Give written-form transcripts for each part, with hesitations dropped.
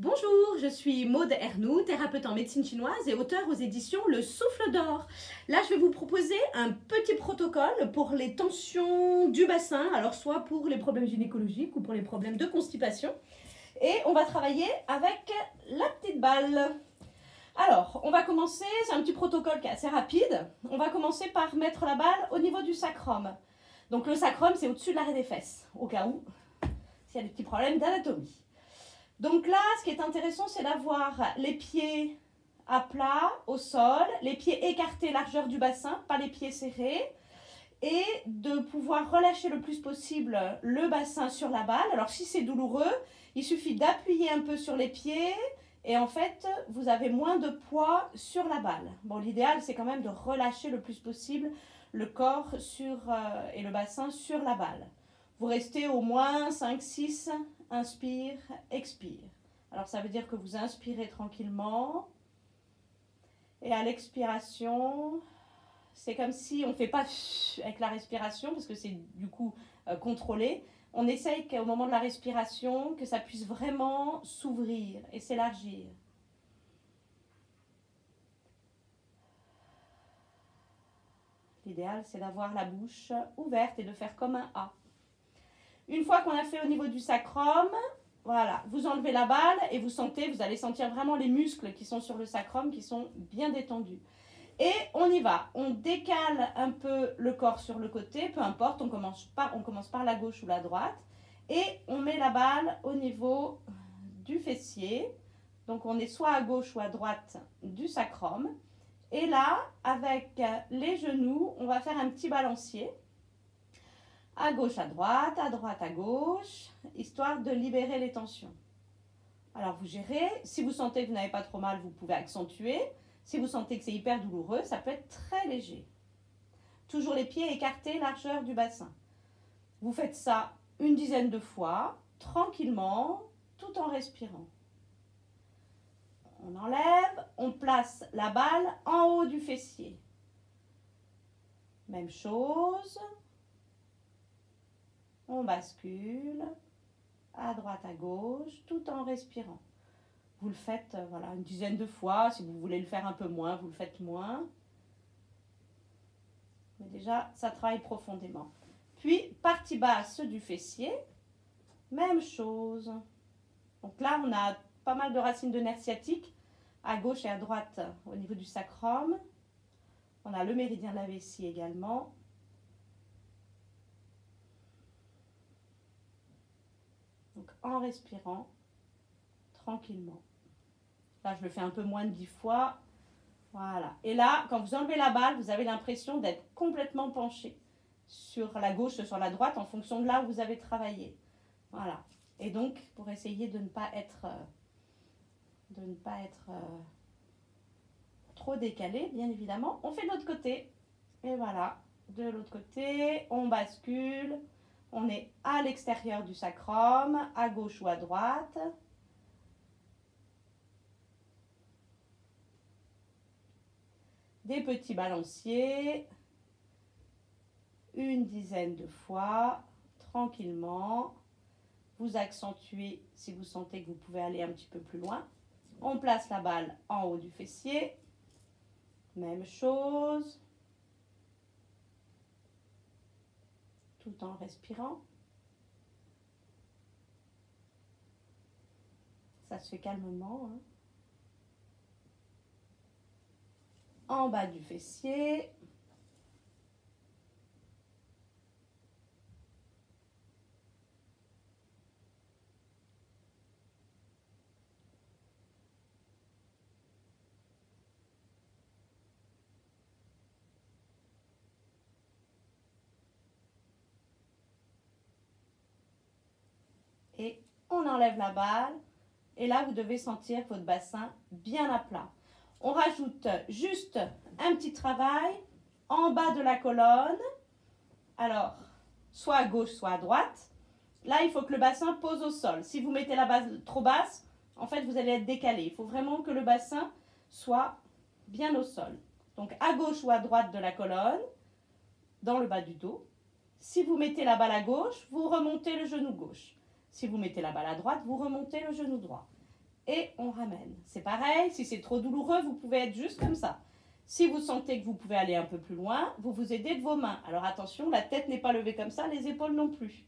Bonjour, je suis Maude Ernoult, thérapeute en médecine chinoise et auteure aux éditions Le Souffle d'Or. Là, je vais vous proposer un petit protocole pour les tensions du bassin, alors soit pour les problèmes gynécologiques ou pour les problèmes de constipation. Et on va travailler avec la petite balle. Alors, on va commencer, c'est un petit protocole qui est assez rapide. On va commencer par mettre la balle au niveau du sacrum. Donc le sacrum, c'est au-dessus de l'arrêt des fesses, au cas où s'il y a des petits problèmes d'anatomie. Donc là, ce qui est intéressant, c'est d'avoir les pieds à plat, au sol, les pieds écartés largeur du bassin, pas les pieds serrés, et de pouvoir relâcher le plus possible le bassin sur la balle. Alors si c'est douloureux, il suffit d'appuyer un peu sur les pieds, et en fait, vous avez moins de poids sur la balle. Bon, l'idéal, c'est quand même de relâcher le plus possible le corps et le bassin sur la balle. Vous restez au moins 5-6, inspire, expire. Alors ça veut dire que vous inspirez tranquillement et à l'expiration, c'est comme si on ne fait pas avec la respiration parce que c'est du coup contrôlé. On essaye qu'au moment de la respiration, que ça puisse vraiment s'ouvrir et s'élargir. L'idéal, c'est d'avoir la bouche ouverte et de faire comme un A. Une fois qu'on a fait au niveau du sacrum, voilà, vous enlevez la balle et vous allez sentir vraiment les muscles qui sont sur le sacrum qui sont bien détendus. Et on y va, on décale un peu le corps sur le côté, peu importe, on commence par la gauche ou la droite. Et on met la balle au niveau du fessier. Donc on est soit à gauche ou à droite du sacrum. Et là, avec les genoux, on va faire un petit balancier. À gauche, à droite à gauche, histoire de libérer les tensions. Alors vous gérez, si vous sentez que vous n'avez pas trop mal, vous pouvez accentuer. Si vous sentez que c'est hyper douloureux, ça peut être très léger. Toujours les pieds écartés, largeur du bassin. Vous faites ça une dizaine de fois, tranquillement, tout en respirant. On enlève, on place la balle en haut du fessier. Même chose. On bascule à droite, à gauche, tout en respirant. Vous le faites voilà, une dizaine de fois. Si vous voulez le faire un peu moins, vous le faites moins. Mais déjà, ça travaille profondément. Puis, partie basse du fessier, même chose. Donc là, on a pas mal de racines de nerfs sciatiques, à gauche et à droite au niveau du sacrum. On a le méridien de la vessie également. Donc, en respirant, tranquillement. Là, je le fais un peu moins de 10 fois. Voilà. Et là, quand vous enlevez la balle, vous avez l'impression d'être complètement penché sur la gauche, sur la droite, en fonction de là où vous avez travaillé. Voilà. Et donc, pour essayer de ne pas être trop décalé, bien évidemment, on fait de l'autre côté. Et voilà. De l'autre côté, on bascule. On est à l'extérieur du sacrum, à gauche ou à droite. Des petits balanciers, une dizaine de fois, tranquillement. Vous accentuez si vous sentez que vous pouvez aller un petit peu plus loin. On place la balle en haut du fessier. Même chose. Tout en respirant. Ça se fait calmement. Hein. En bas du fessier. Et on enlève la balle. Et là, vous devez sentir votre bassin bien à plat. On rajoute juste un petit travail en bas de la colonne. Alors, soit à gauche, soit à droite. Là, il faut que le bassin pose au sol. Si vous mettez la base trop basse, en fait, vous allez être décalé. Il faut vraiment que le bassin soit bien au sol. Donc, à gauche ou à droite de la colonne, dans le bas du dos. Si vous mettez la balle à gauche, vous remontez le genou gauche. Si vous mettez la balle à droite, vous remontez le genou droit. et on ramène. C'est pareil, si c'est trop douloureux, vous pouvez être juste comme ça. Si vous sentez que vous pouvez aller un peu plus loin, vous vous aidez de vos mains. Alors attention, la tête n'est pas levée comme ça, les épaules non plus.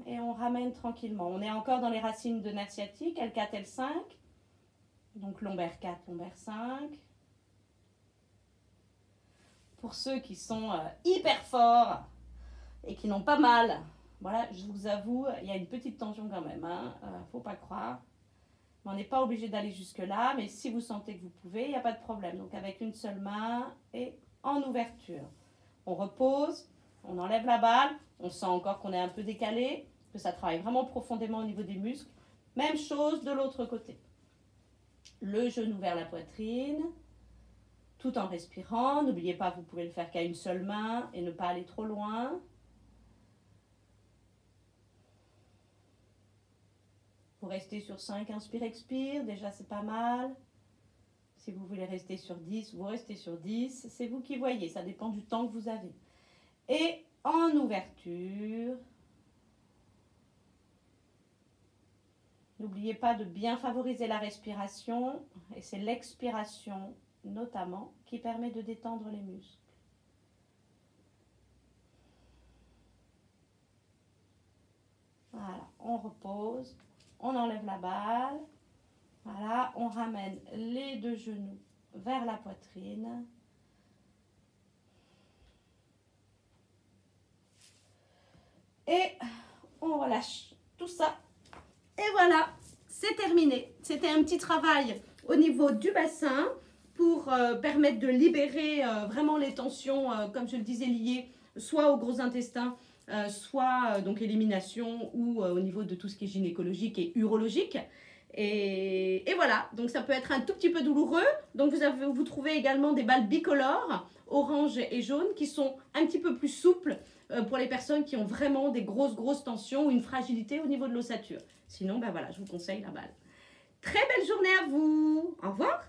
Et on ramène tranquillement. On est encore dans les racines de nerfs sciatiques, L4, L5. Donc lombaire 4, lombaire 5. Pour ceux qui sont hyper forts et qui n'ont pas mal, voilà, je vous avoue, il y a une petite tension quand même, hein, faut pas croire. On n'est pas obligé d'aller jusque là, mais si vous sentez que vous pouvez, il n'y a pas de problème. Donc avec une seule main et en ouverture. On repose, on enlève la balle, on sent encore qu'on est un peu décalé, que ça travaille vraiment profondément au niveau des muscles. Même chose de l'autre côté. Le genou vers la poitrine, tout en respirant. N'oubliez pas, vous pouvez le faire qu'à une seule main et ne pas aller trop loin. Vous restez sur 5, inspire, expire, déjà c'est pas mal. Si vous voulez rester sur 10, vous restez sur 10. C'est vous qui voyez, ça dépend du temps que vous avez. Et en ouverture, n'oubliez pas de bien favoriser la respiration. Et c'est l'expiration notamment qui permet de détendre les muscles. Voilà, on repose. On enlève la balle, voilà, on ramène les deux genoux vers la poitrine. Et on relâche tout ça. Et voilà, c'est terminé. C'était un petit travail au niveau du bassin pour permettre de libérer vraiment les tensions, comme je le disais, liées soit au gros intestin, soit donc élimination ou au niveau de tout ce qui est gynécologique et urologique. Et voilà, donc ça peut être un tout petit peu douloureux. Donc vous trouvez également des balles bicolores, orange et jaune, qui sont un petit peu plus souples pour les personnes qui ont vraiment des grosses tensions ou une fragilité au niveau de l'ossature. Sinon, ben voilà, je vous conseille la balle. Très belle journée à vous. Au revoir.